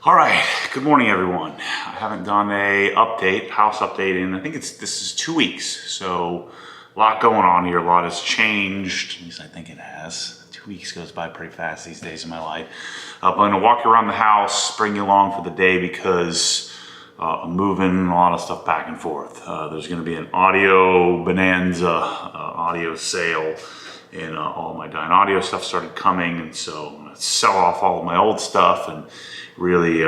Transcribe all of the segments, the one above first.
All right, good morning everyone. I haven't done a house update in, I think this is 2 weeks. So a lot going on here, a lot has changed, at least I think it has. 2 weeks goes by pretty fast these days in my life. But I'm gonna walk you around the house, bring you along for the day because I'm moving a lot of stuff back and forth. There's gonna be an audio bonanza, audio sale, and all my Dyne Audio stuff started coming, and so I'm gonna sell off all of my old stuff and really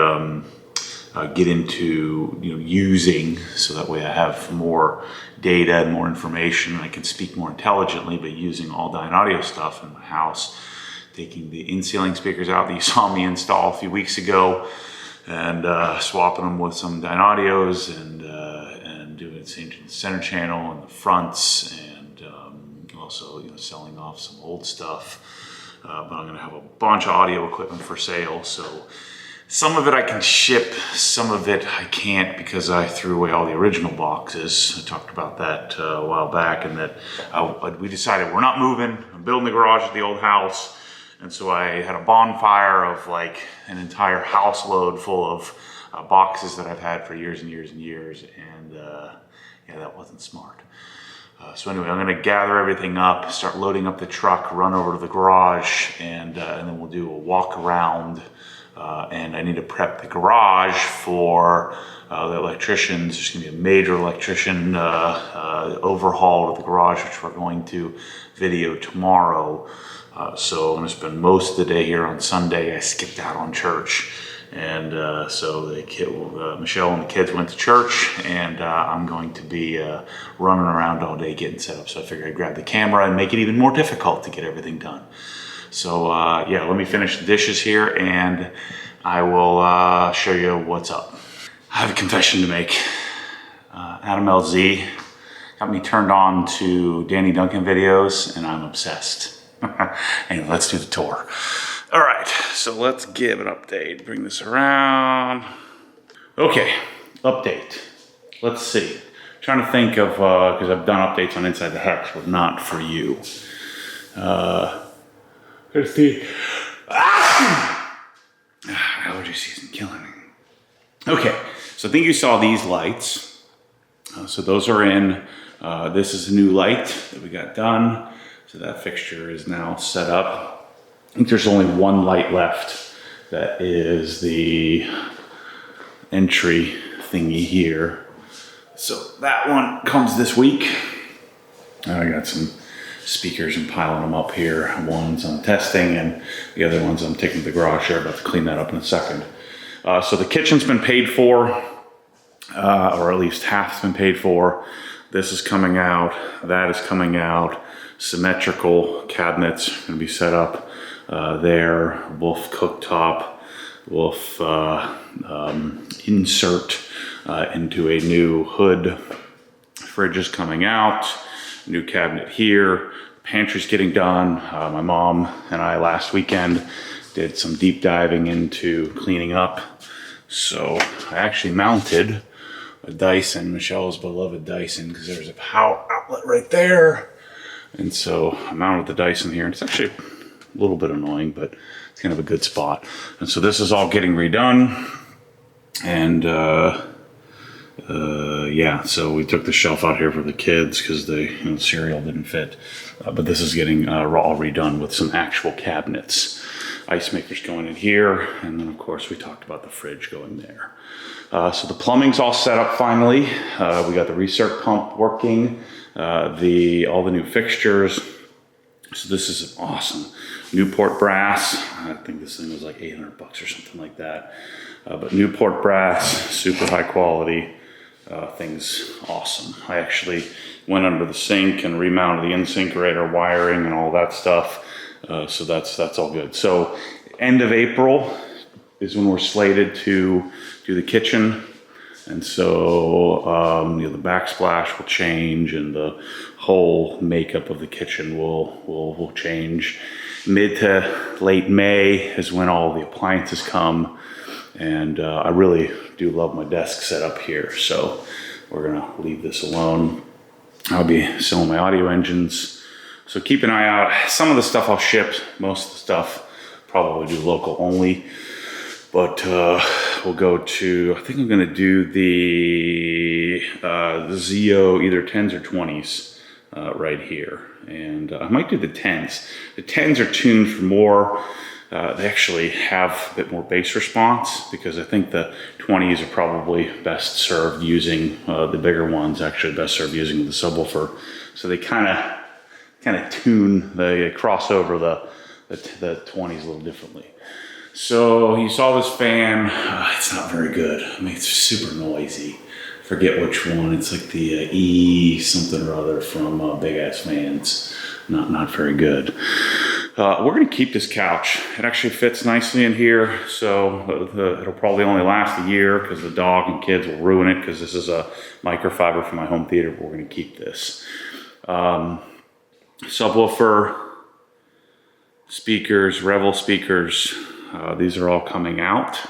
get into using, so that way I have more data and more information and I can speak more intelligently, but using all Dyne Audio stuff in my house, taking the in-ceiling speakers out that you saw me install a few weeks ago and swapping them with some Dyne Audios and doing changing the center channel and the fronts, and also selling off some old stuff. But I'm gonna have a bunch of audio equipment for sale, so some of it I can ship, some of it I can't because I threw away all the original boxes. I talked about that a while back, and that we decided we're not moving. I'm building the garage at the old house, and so I had a bonfire of like an entire house load full of boxes that I've had for years and years and years, and yeah, that wasn't smart. So anyway, I'm gonna gather everything up, start loading up the truck, run over to the garage, and then we'll do a walk around. And I need to prep the garage for the electricians. There's gonna be a major electrician overhaul of the garage, which we're going to video tomorrow. So I'm gonna spend most of the day here on Sunday. I skipped out on church. And so Michelle and the kids went to church, and I'm going to be running around all day getting set up. So I figured I'd grab the camera and make it even more difficult to get everything done. So yeah, let me finish the dishes here and I will show you what's up. I have a confession to make. Adam LZ got me turned on to Danny Duncan videos and I'm obsessed. Anyway, let's do the tour. All right, so let's give an update. Bring this around. Okay, update. Let's see. Trying to think of, because I've done updates on Inside the Hex, but not for you. Let's see. Allergy season killing me. Okay, so I think you saw these lights. So those are in. This is a new light that we got done. So that fixture is now set up. I think there's only one light left. That is the entry thingy here. So that one comes this week. I got some speakers and piling them up here. One's I'm testing and the other ones I'm taking to the garage here. About to clean that up in a second. So the kitchen's been paid for, or at least half's been paid for. This is coming out, that is coming out. Symmetrical cabinets gonna be set up there. Wolf cooktop, Wolf insert into a new hood. Fridge is coming out. New cabinet here. Pantry's getting done. My mom and I last weekend did some deep diving into cleaning up. So I actually mounted a Dyson, Michelle's beloved Dyson, because there's a power outlet right there. And so I mounted the Dyson here, and it's actually a little bit annoying, but it's kind of a good spot. And so this is all getting redone. And yeah, so we took the shelf out here for the kids because the cereal didn't fit. But this is getting all redone with some actual cabinets. Ice makers going in here, and then of course we talked about the fridge going there. So the plumbing's all set up finally. We got the recirc pump working, all the new fixtures. So this is awesome. Newport brass. I think this thing was like 800 bucks or something like that. But Newport brass, super high quality. Thing's awesome. I actually went under the sink and remounted the in-sinkerator wiring and all that stuff. So that's all good. So end of April is when we're slated to do the kitchen. And so the backsplash will change and the whole makeup of the kitchen will change. Mid to late May is when all the appliances come. And I really do love my desk set up here. So we're gonna leave this alone. I'll be selling my audio engines. So keep an eye out. Some of the stuff I'll ship, most of the stuff probably do local only. But we'll go to, I think I'm gonna do the Zio either 10s or 20s right here. And I might do the 10s. The 10s are tuned for more, they actually have a bit more bass response, because I think the 20s are probably best served using, the bigger ones actually best served using the subwoofer. So they kind of tune, they cross over the 20s a little differently. So you saw this fan, it's not very good. I mean, it's super noisy. Forget which one, it's like the E something or other from Big Ass Fans. Not very good. We're gonna keep this couch. It actually fits nicely in here, so it'll probably only last a year because the dog and kids will ruin it, because this is a microfiber for my home theater, but we're gonna keep this. Subwoofer, speakers, Revel speakers, these are all coming out,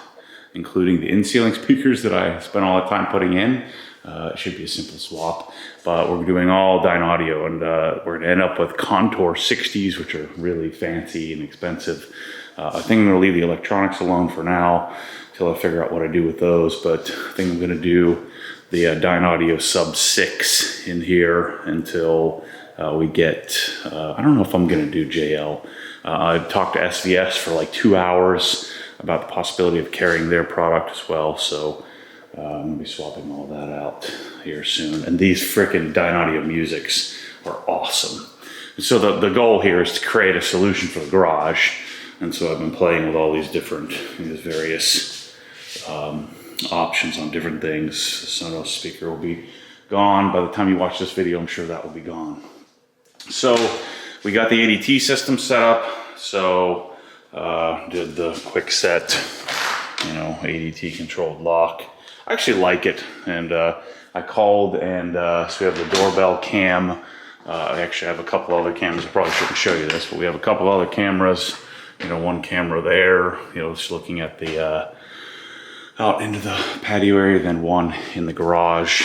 including the in-ceiling speakers that I spent all the time putting in. It should be a simple swap, but we're doing all Dyne Audio, and we're gonna end up with Contour 60s, which are really fancy and expensive. I think I'm gonna leave the electronics alone for now till I figure out what I do with those, but I think I'm gonna do the Dyne Audio Sub 6 in here until we get, I don't know if I'm gonna do JL. I talked to SVS for like 2 hours about the possibility of carrying their product as well, so I'm gonna be swapping all that out here soon. And these freaking Dyne Audio Musics are awesome. And so the goal here is to create a solution for the garage, and so I've been playing with all these different, these various options on different things. The Sonos speaker will be gone by the time you watch this video. I'm sure that will be gone. So we got the ADT system set up, so did the quick set, you know, ADT controlled lock. I actually like it, and I called, and so we have the doorbell cam. I actually have a couple other cameras. I probably shouldn't show you this, but we have a couple other cameras. You know, one camera there, you know, just looking at the out into the patio area, then one in the garage,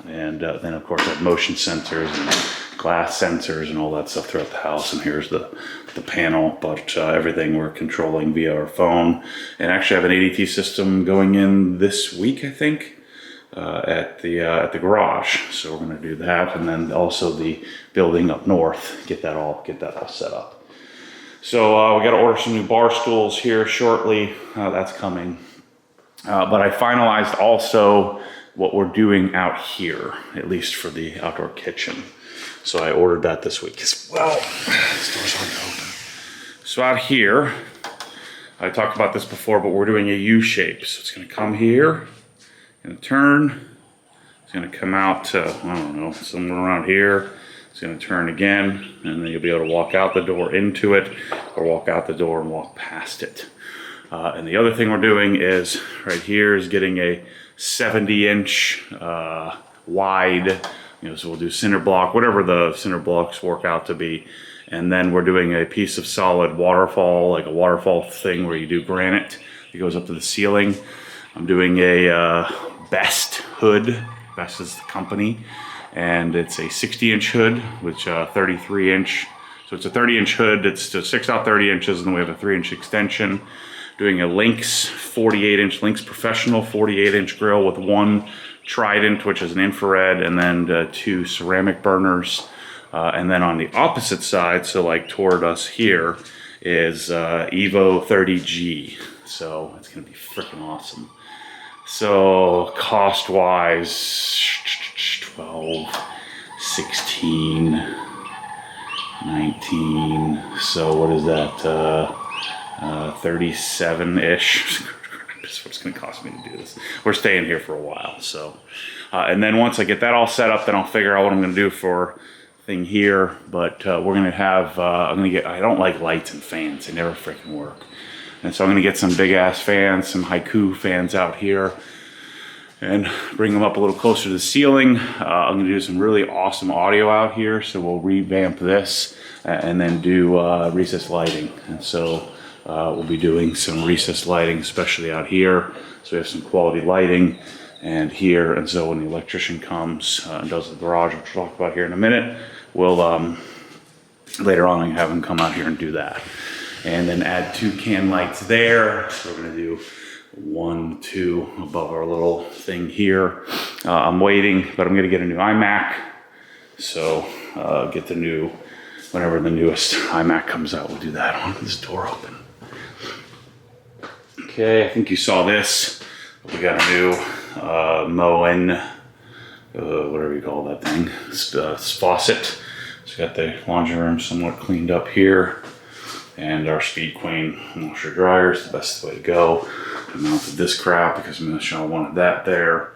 and then of course I have motion sensors and glass sensors and all that stuff throughout the house. And here's the panel, but everything we're controlling via our phone. And actually I have an ADT system going in this week, I think, at the garage. So we're going to do that, and then also the building up north, get that all set up. So we got to order some new bar stools here shortly. That's coming. But I finalized also what we're doing out here, at least for the outdoor kitchen. So I ordered that this week as well. This door's hard to open. So out here, I talked about this before, but we're doing a U shape. So it's gonna come here, gonna turn, it's gonna come out to, I don't know, somewhere around here. It's gonna turn again, and then you'll be able to walk out the door into it, or walk out the door and walk past it. And the other thing we're doing is, right here is getting a 70-inch wide, you know, so we'll do cinder block, whatever the cinder blocks work out to be. And then we're doing a piece of solid waterfall, like a waterfall thing where you do granite. It goes up to the ceiling. I'm doing a Best hood. Best is the company. And it's a 60-inch hood, which 33-inch. So it's a 30-inch hood. It's to 6 out 30 inches, and then we have a 3-inch extension. Doing a Lynx 48-inch, Lynx Professional 48-inch grill with one Trident, which is an infrared, and then 2 ceramic burners. And then on the opposite side, so like toward us here, is Evo 30G. So it's gonna be freaking awesome. So cost-wise, 12, 16, 19. So what is that? 37-ish. That's what it's going to cost me to do this. We're staying here for a while, so. And then once I get that all set up, then I'll figure out what I'm going to do for thing here. But we're going to have, I'm going to get, I don't like lights and fans. They never freaking work. And so I'm going to get some big ass fans, some Haiku fans out here, and bring them up a little closer to the ceiling. I'm going to do some really awesome audio out here. So we'll revamp this and then do recessed lighting. And so we'll be doing some recessed lighting, especially out here. So we have some quality lighting, and here. And so when the electrician comes and does the garage, which we'll talk about here in a minute, we'll later on have him come out here and do that. And then add 2 can lights there. So we're gonna do 1, 2 above our little thing here. I'm waiting, but I'm gonna get a new iMac. So get the new, whenever the newest iMac comes out, we'll do that. I want this door open. Okay, I think you saw this. We got a new Moen, whatever you call that thing, faucet. So we got the laundry room somewhat cleaned up here. And our Speed Queen washer dryer is the best way to go. I mounted this crap because Michelle wanted that there.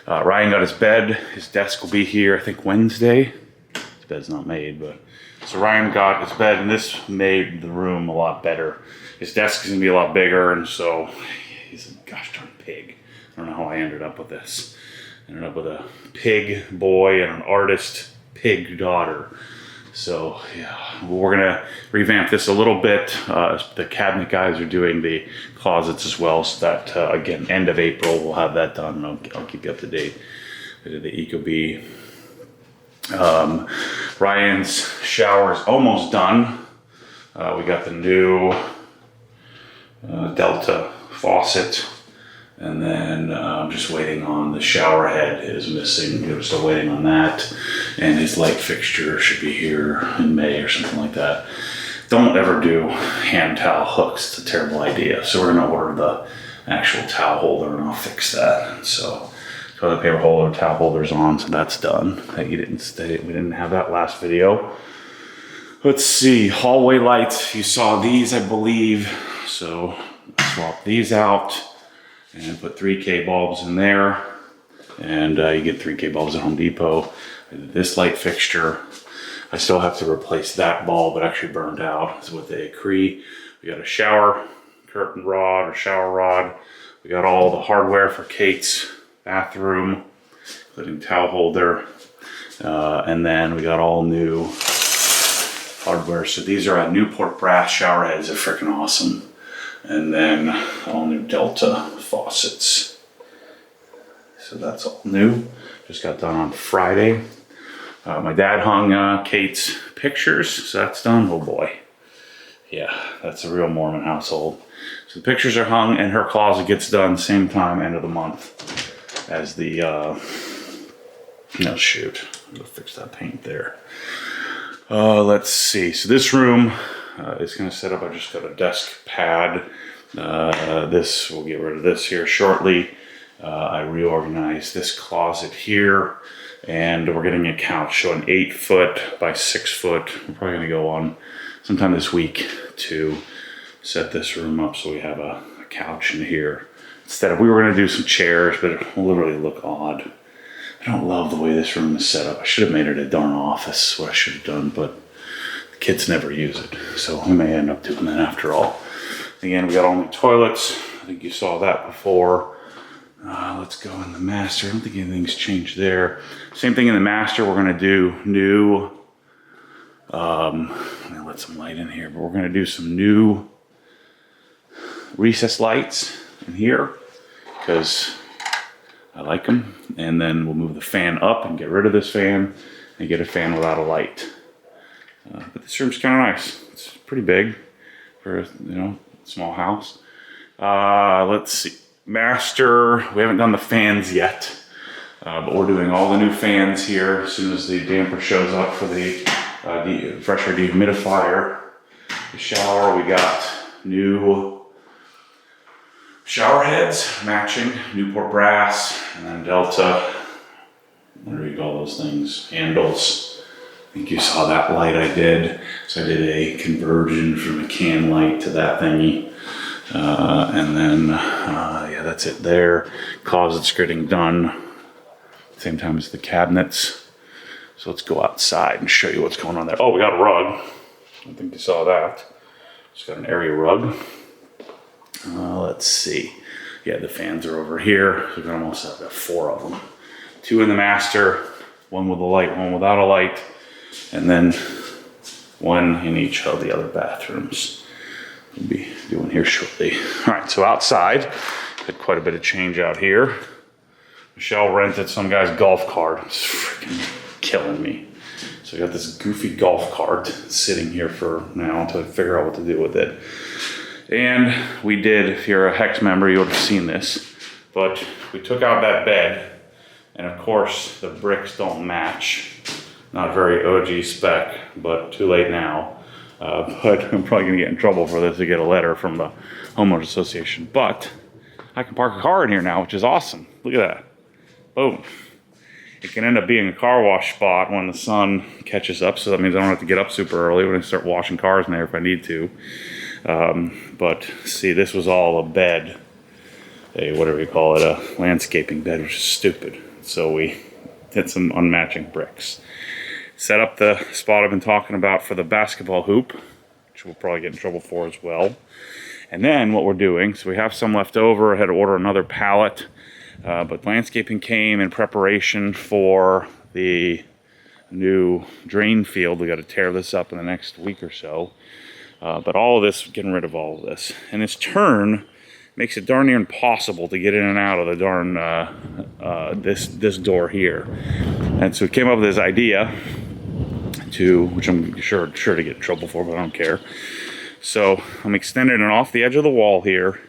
Ryan got his bed. His desk will be here, I think, Wednesday. His bed's not made, but. So Ryan got his bed, and this made the room a lot better. His desk is gonna be a lot bigger, and so he's a gosh darn pig. I don't know how I ended up with this. I ended up with a pig boy and an artist pig daughter. So yeah, we're gonna revamp this a little bit. The cabinet guys are doing the closets as well, so that again, end of April, we'll have that done. I'll keep you up to date. I did the Ecobee. Ryan's shower is almost done. We got the new Delta faucet, and then I'm just waiting on the shower head is missing. We're still waiting on that, and his light fixture should be here in May or something like that. Don't ever do hand towel hooks. It's a terrible idea. So we're gonna order the actual towel holder, and I'll fix that. So toilet paper holder, towel holders on, so that's done. We didn't have that last video. Let's see, hallway lights. You saw these, I believe. So I swapped these out and put 3K bulbs in there. And you get 3K bulbs at Home Depot. This light fixture, I still have to replace that bulb. It actually burned out. It's with the Acree. We got a shower curtain rod or shower rod. We got all the hardware for Kate's bathroom, including towel holder. And then we got all new hardware. So these are Newport brass shower heads. They're freaking awesome. And then all new Delta faucets. So that's all new. Just got done on Friday. My dad hung Kate's pictures, so that's done. Oh boy. Yeah, that's a real Mormon household. So the pictures are hung and her closet gets done same time, end of the month, as the, no shoot, I'm gonna fix that paint there. Let's see, so this room is gonna set up, I just got a desk pad. This, we'll get rid of this here shortly. I reorganized this closet here, and we're getting a couch, so an 8 foot by 6 foot. We're probably gonna go on sometime this week to set this room up so we have a couch in here. Instead of, we were gonna do some chairs, but it will literally look odd. I don't love the way this room is set up. I should have made it a darn office, what I should have done, but the kids never use it. So we may end up doing that after all. Again, we got all new toilets. I think you saw that before. Let's go in the master. I don't think anything's changed there. Same thing in the master. We're gonna do new, let me let some light in here, but we're gonna do some new recessed lights in here because I like them. And then we'll move the fan up and get rid of this fan and get a fan without a light. But this room's kind of nice. It's pretty big for, you know, small house. Let's see. Master, we haven't done the fans yet, but we're doing all the new fans here as soon as the damper shows up for the fresher dehumidifier. The shower, we got new shower heads, matching, Newport brass, and then Delta, what do you call those things? Handles. I think you saw that light I did. So I did a conversion from a can light to that thingy. And then, yeah, that's it there. Closet's getting done. Same time as the cabinets. So let's go outside and show you what's going on there. Oh, we got a rug. I think you saw that. Just got an area rug. Let's see. Yeah, the fans are over here. We've almost got 4 of them. 2 in the master, 1 with a light, 1 without a light, and then 1 in each of the other bathrooms. We'll be doing here shortly. All right, so outside, had quite a bit of change out here. Michelle rented some guy's golf cart. It's freaking killing me. So I got this goofy golf cart sitting here for now until I figure out what to do with it. And we did, if you're a Hex member, you would have seen this, but we took out that bed, and of course the bricks don't match. Not very OG spec, but too late now. But I'm probably gonna get in trouble for this to get a letter from the homeowners association. But I can park a car in here now, which is awesome. Look at that. Boom. It can end up being a car wash spot when the sun catches up, so that means I don't have to get up super early when I start washing cars in there if I need to. But see, this was all a bed, whatever you call it, a landscaping bed, which is stupid. So we did some unmatching bricks. Set up the spot I've been talking about for the basketball hoop, which we'll probably get in trouble for as well. And then what we're doing, so we have some left over. I had to order another pallet, but landscaping came in preparation for the new drain field. We got to tear this up in the next week or so. But all of this, getting rid of all of this. And this turn makes it darn near impossible to get in and out of the darn, this door here. And so we came up with this idea which I'm sure to get in trouble for, but I don't care. So I'm extending it off the edge of the wall here,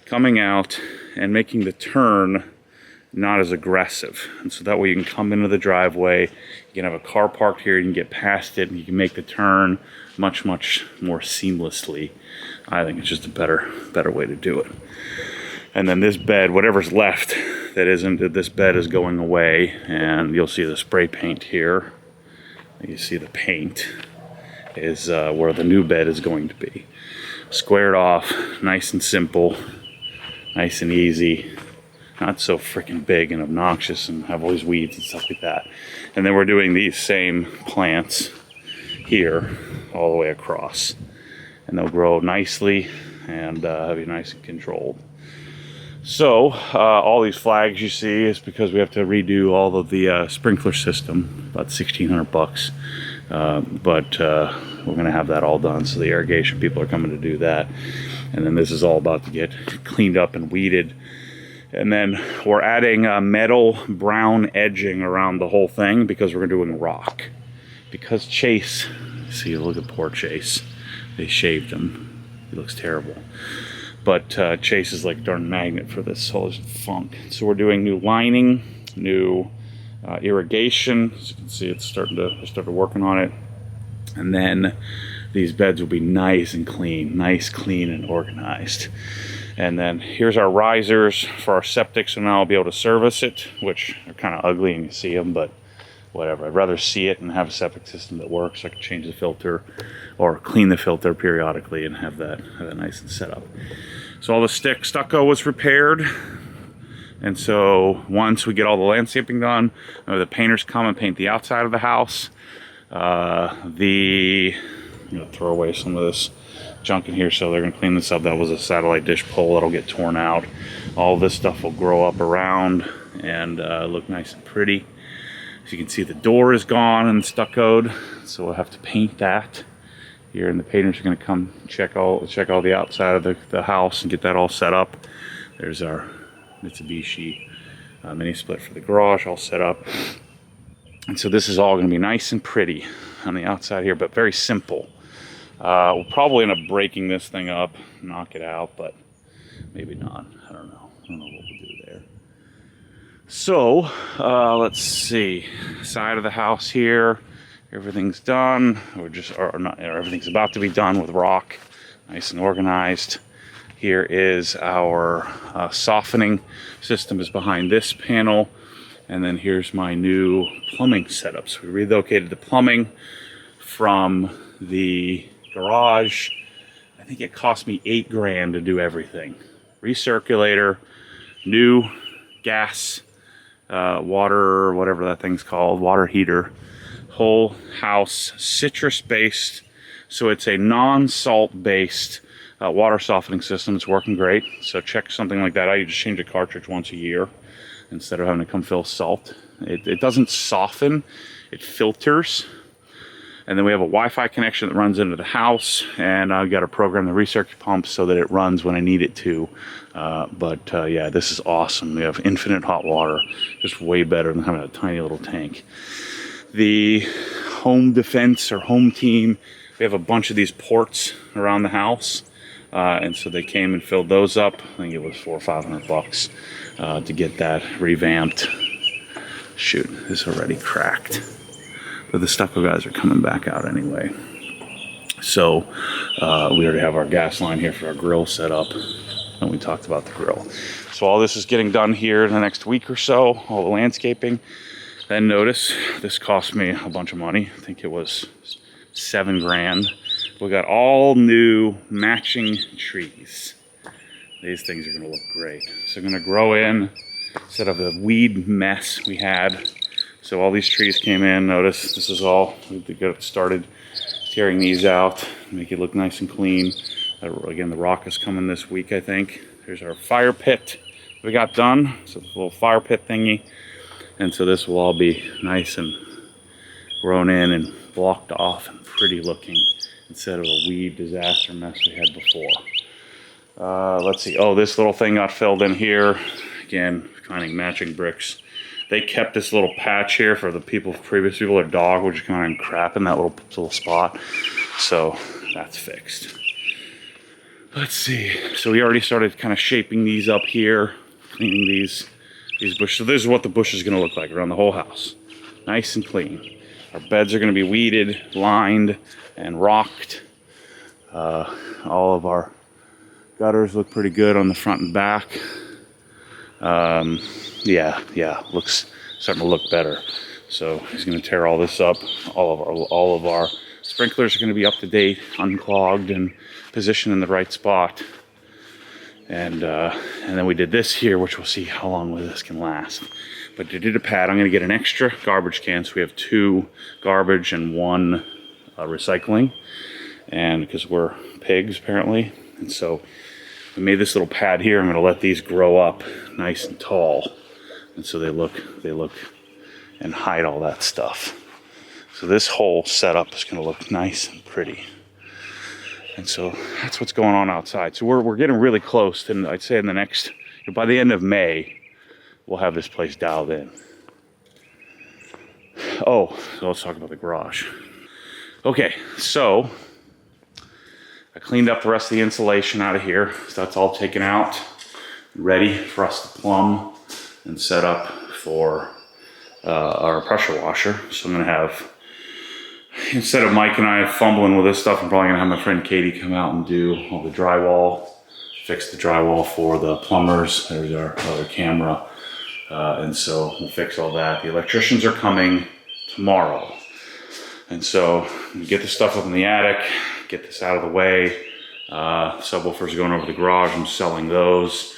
coming out and making the turn not as aggressive. And so that way you can come into the driveway, you can have a car parked here, you can get past it, and you can make the turn much, much more seamlessly. I think it's just a better way to do it. And then this bed, whatever's left that isn't, this bed is going away, and you'll see the spray paint here. You see the paint is where the new bed is going to be. Squared off, nice and simple, nice and easy. Not so freaking big and obnoxious and have all these weeds and stuff like that. And then we're doing these same plants here all the way across. And they'll grow nicely and have you nice and controlled. So all these flags you see is because we have to redo all of the sprinkler system, about $1,600. But we're gonna have that all done. So the irrigation people are coming to do that. And then this is all about to get cleaned up and weeded. And then we're adding metal brown edging around the whole thing because we're doing rock. Because Chase, see, look at poor Chase. They shaved him. He looks terrible. But Chase is like a darn magnet for this whole funk. So we're doing new lining, new irrigation. As you can see, it's I started working on it. And then these beds will be nice and clean, clean and organized. And then here's our risers for our septic, so now I'll be able to service it, which are kind of ugly and you see them, but whatever. I'd rather see it and have a septic system that works. So I can change the filter or clean the filter periodically and have that nice and set up. So all the stucco was repaired. And so once we get all the landscaping done, the painters come and paint the outside of the house. I'm gonna throw away some of this junk in here, so they're gonna clean this up. That was a satellite dish pole that'll get torn out. All this stuff will grow up around and look nice and pretty. As you can see, the door is gone and stuccoed, so we'll have to paint that here, and the painters are gonna come check all the outside of the house and get that all set up. There's our Mitsubishi mini split for the garage all set up. And so this is all gonna be nice and pretty on the outside here, but very simple. We'll probably end up breaking this thing up, knock it out, but maybe not. I don't know what we'll do there. So let's see, side of the house here, everything's done. Everything's about to be done with rock, nice and organized. Here is our softening system is behind this panel. And then here's my new plumbing setup. So we relocated the plumbing from the garage. I think it cost me $8 grand to do everything. Recirculator, new gas, water, whatever that thing's called, water heater. Whole house citrus based. So it's a non-salt based water softening system. It's working great. So check something like that out. You just change a cartridge once a year instead of having to come fill salt. It doesn't soften, it filters. And then we have a Wi-Fi connection that runs into the house, and I've got to program the recirculate pump so that it runs when I need it to. Yeah, this is awesome. We have infinite hot water, just way better than having a tiny little tank. The home defense or home team, we have a bunch of these ports around the house. And so they came and filled those up. I think it was $400 or $500 to get that revamped. Shoot, this already cracked. But the stucco guys are coming back out anyway. So we already have our gas line here for our grill set up. And we talked about the grill. So all this is getting done here in the next week or so, all the landscaping. Then notice, this cost me a bunch of money. I think it was $7 grand. We got all new matching trees. These things are gonna look great. So I'm gonna grow in instead of the weed mess we had. So all these trees came in. Notice this is all, we got started tearing these out, make it look nice and clean. Again, the rock is coming this week, I think. There's our fire pit we got done. So the little fire pit thingy. And so this will all be nice and grown in and blocked off and pretty looking instead of a weed disaster mess we had before. Let's see. Oh, this little thing got filled in here. Again, finding matching bricks. They kept this little patch here for the previous people, their dog, which is kind of crap in that little spot. So that's fixed. Let's see. So we already started kind of shaping these up here, cleaning these bushes. So this is what the bush is going to look like around the whole house. Nice and clean. Our beds are going to be weeded, lined, and rocked. All of our gutters look pretty good on the front and back. Yeah, looks starting to look better. So he's going to tear all this up. All of our sprinklers are going to be up to date, unclogged, and positioned in the right spot. And then we did this here, which we'll see how long this can last. But they did a pad. I'm going to get an extra garbage can, so we have 2 garbage and 1 recycling. And because we're pigs apparently, and so we made this little pad here. I'm going to let these grow up nice and tall, and so they look and hide all that stuff. So this whole setup is going to look nice and pretty. And so that's what's going on outside. So we're getting really close, and I'd say in the next, by the end of May, we'll have this place dialed in. Oh, so let's talk about the garage. Okay, so I cleaned up the rest of the insulation out of here. So that's all taken out, ready for us to plumb and set up for our pressure washer. So I'm gonna have, instead of Mike and I fumbling with this stuff, I'm probably gonna have my friend Katie come out and do all the drywall, fix the drywall for the plumbers. There's our other camera. And so we'll fix all that. The electricians are coming tomorrow. And so we get the stuff up in the attic, get this out of the way. Subwoofers are going over to the garage. I'm selling those.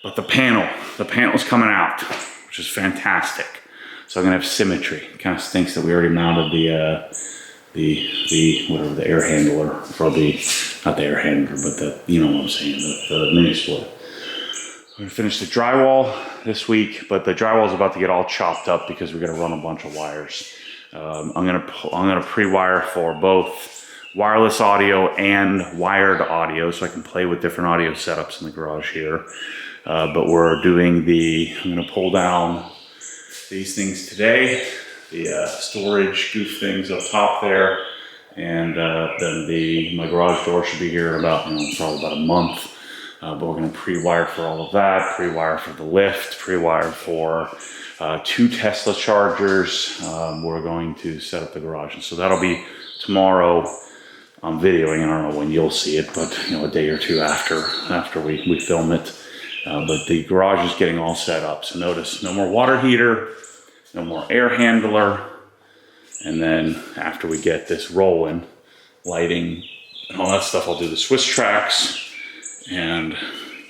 But the panel's coming out, which is fantastic. So I'm gonna have symmetry. It kind of stinks that we already mounted the air handler for not the air handler, but you know what I'm saying, the mini split. We're gonna finish the drywall this week, but the drywall is about to get all chopped up because we're gonna run a bunch of wires. I'm gonna pre-wire for both wireless audio and wired audio, so I can play with different audio setups in the garage here. But we're doing I'm gonna pull down these things today, the storage goof things up top there, and then my garage door should be here in about, probably about a month. But we're going to pre-wire for all of that, pre-wire for the lift, pre-wire for 2 Tesla chargers. We're going to set up the garage, and so that'll be tomorrow. I'm videoing, and I don't know when you'll see it, but a day or two after we film it. But the garage is getting all set up. So notice, no more water heater, no more air handler, and then after we get this rolling, lighting and all that stuff, I'll do the Swiss tracks and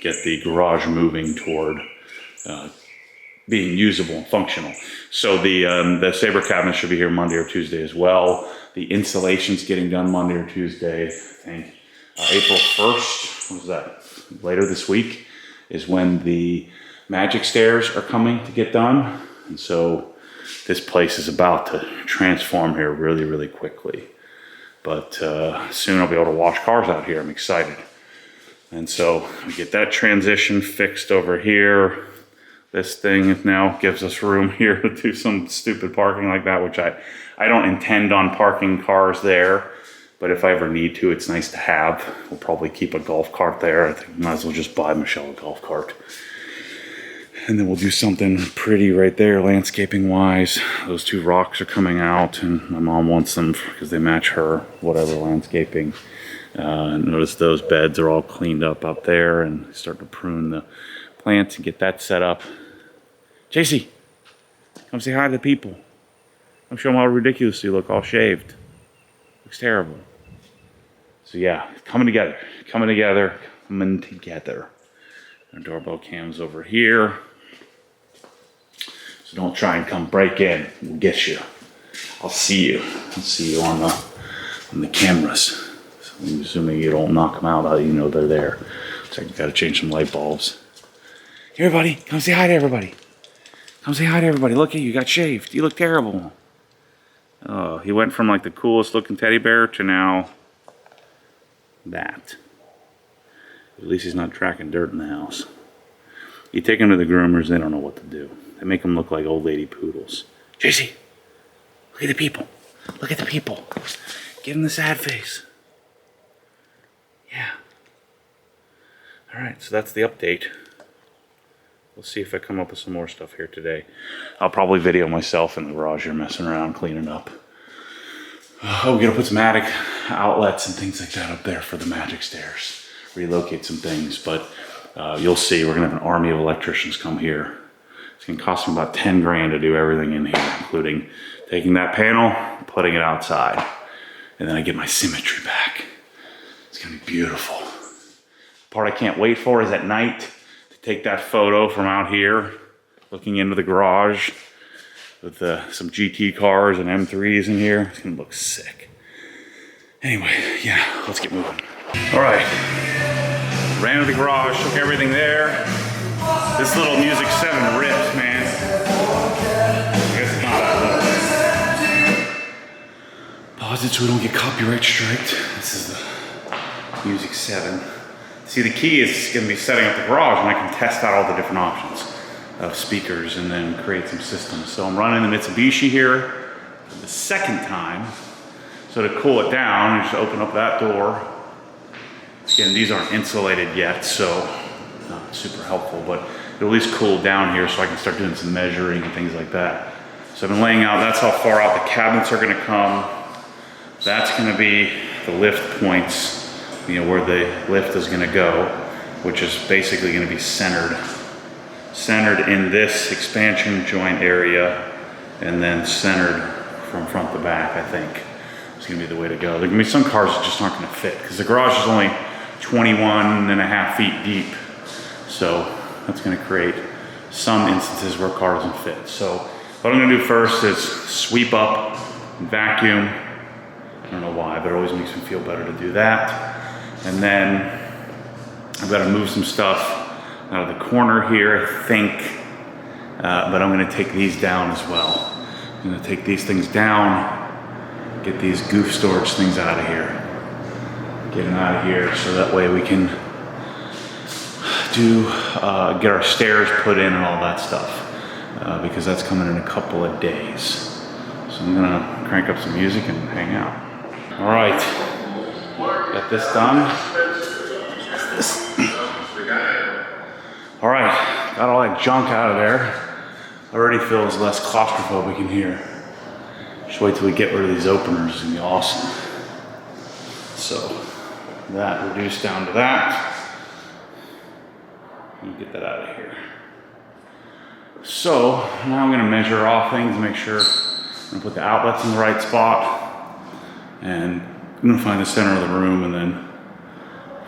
get the garage moving toward being usable and functional. So the Sabre cabinet should be here Monday or Tuesday as well. The insulation's getting done Monday or Tuesday. I think April 1st, what was that? Later this week is when the magic stairs are coming to get done. And so this place is about to transform here really, really quickly. But soon I'll be able to wash cars out here. I'm excited. And so we get that transition fixed over here. This thing now gives us room here to do some stupid parking like that, which I don't intend on parking cars there. But if I ever need to, it's nice to have. We'll probably keep a golf cart there. I think might as well just buy Michelle a golf cart. And then we'll do something pretty right there, landscaping wise. Those 2 rocks are coming out and my mom wants them because they match her, whatever, landscaping. Notice those beds are all cleaned up out there and start to prune the plants and get that set up. JC, come say hi to the people. Come show them how ridiculous you look, all shaved. Looks terrible. So yeah, coming together. Our doorbell cam's over here. So don't try and come break in. We'll get you. I'll see you on the cameras. So I'm assuming you don't knock them out, you know they're there. So you gotta change some light bulbs. Here, buddy, come say hi to everybody. Look at you, got shaved. You look terrible. Oh, he went from like the coolest looking teddy bear to now that. At least he's not tracking dirt in the house. You take him to the groomers, they don't know what to do. They make him look like old lady poodles. JC, look at the people. Give him the sad face. Yeah. All right, so that's the update. We'll see if I come up with some more stuff here today. I'll probably video myself in the garage here messing around, cleaning up. Oh, we're gonna put some attic outlets and things like that up there for the magic stairs. Relocate some things, but you'll see we're gonna have an army of electricians come here. It's gonna cost me about 10 grand to do everything in here, including taking that panel, putting it outside, and then I get my symmetry back. It's gonna be beautiful. The part I can't wait for is at night to take that photo from out here, looking into the garage with some GT cars and M3s in here. It's gonna look sick. Anyway, yeah, let's get moving. All right, ran to the garage, took everything there. This little Music 7 rips, man. I guess it's not that little. Pause it so we don't get copyright striked. This is the Music 7. See, the key is gonna be setting up the garage and I can test out all the different options of speakers and then create some systems. So I'm running the Mitsubishi here for the second time. So to cool it down, just open up that door. Again, these aren't insulated yet, so not super helpful, but it'll at least cool down here so I can start doing some measuring and things like that. So I've been laying out, that's how far out the cabinets are gonna come. That's gonna be the lift points, you know, where the lift is gonna go, which is basically gonna be centered in this expansion joint area and then centered from front to back, I think. It's gonna be the way to go. There are gonna be some cars that just aren't gonna fit because the garage is only 21.5 feet deep. So that's gonna create some instances where a car doesn't fit. So what I'm gonna do first is sweep up, vacuum. I don't know why, but it always makes me feel better to do that. And then I've got to move some stuff out of the corner here, I think. But I'm gonna take these down as well. I'm gonna take these things down, get these goof storage things out of here. Get them out of here so that way we can get our stairs put in and all that stuff. Because that's coming in a couple of days. So I'm gonna crank up some music and hang out. All right, got this done. All right, got all that junk out of there. Already feels less claustrophobic in here. Just wait till we get rid of these openers, it's gonna be awesome. So that reduced down to that. Let me get that out of here. So now I'm gonna measure off things, make sure I'm gonna put the outlets in the right spot. And I'm gonna find the center of the room and then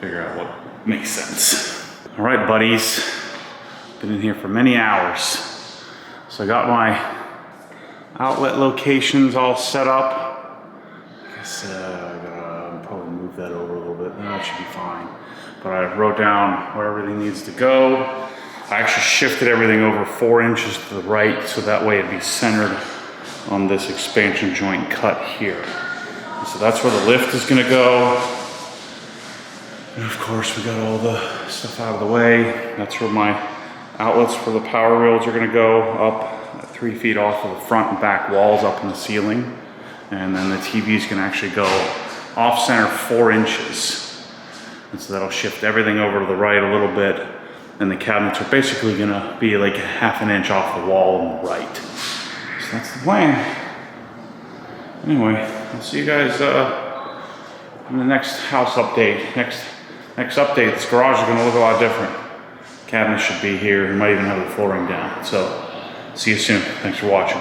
figure out what makes sense. All right, buddies. Been in here for many hours. So I got my outlet locations all set up. I guess I gotta probably move that over a little bit. That should be fine. But I wrote down where everything needs to go. I actually shifted everything over 4 inches to the right so that way it'd be centered on this expansion joint cut here. So that's where the lift is gonna go. And of course we got all the stuff out of the way. That's where my outlets for the power reels are gonna go up 3 feet off of the front and back walls up in the ceiling. And then the TV's gonna actually go off center 4 inches. And so that'll shift everything over to the right a little bit. And the cabinets are basically gonna be like 1/2 inch off the wall on the right. So that's the plan. Anyway, I'll see you guys in the next house update. Next update, this garage is gonna look a lot different. Cabinets should be here. We might even have the flooring down. So, see you soon. Thanks for watching.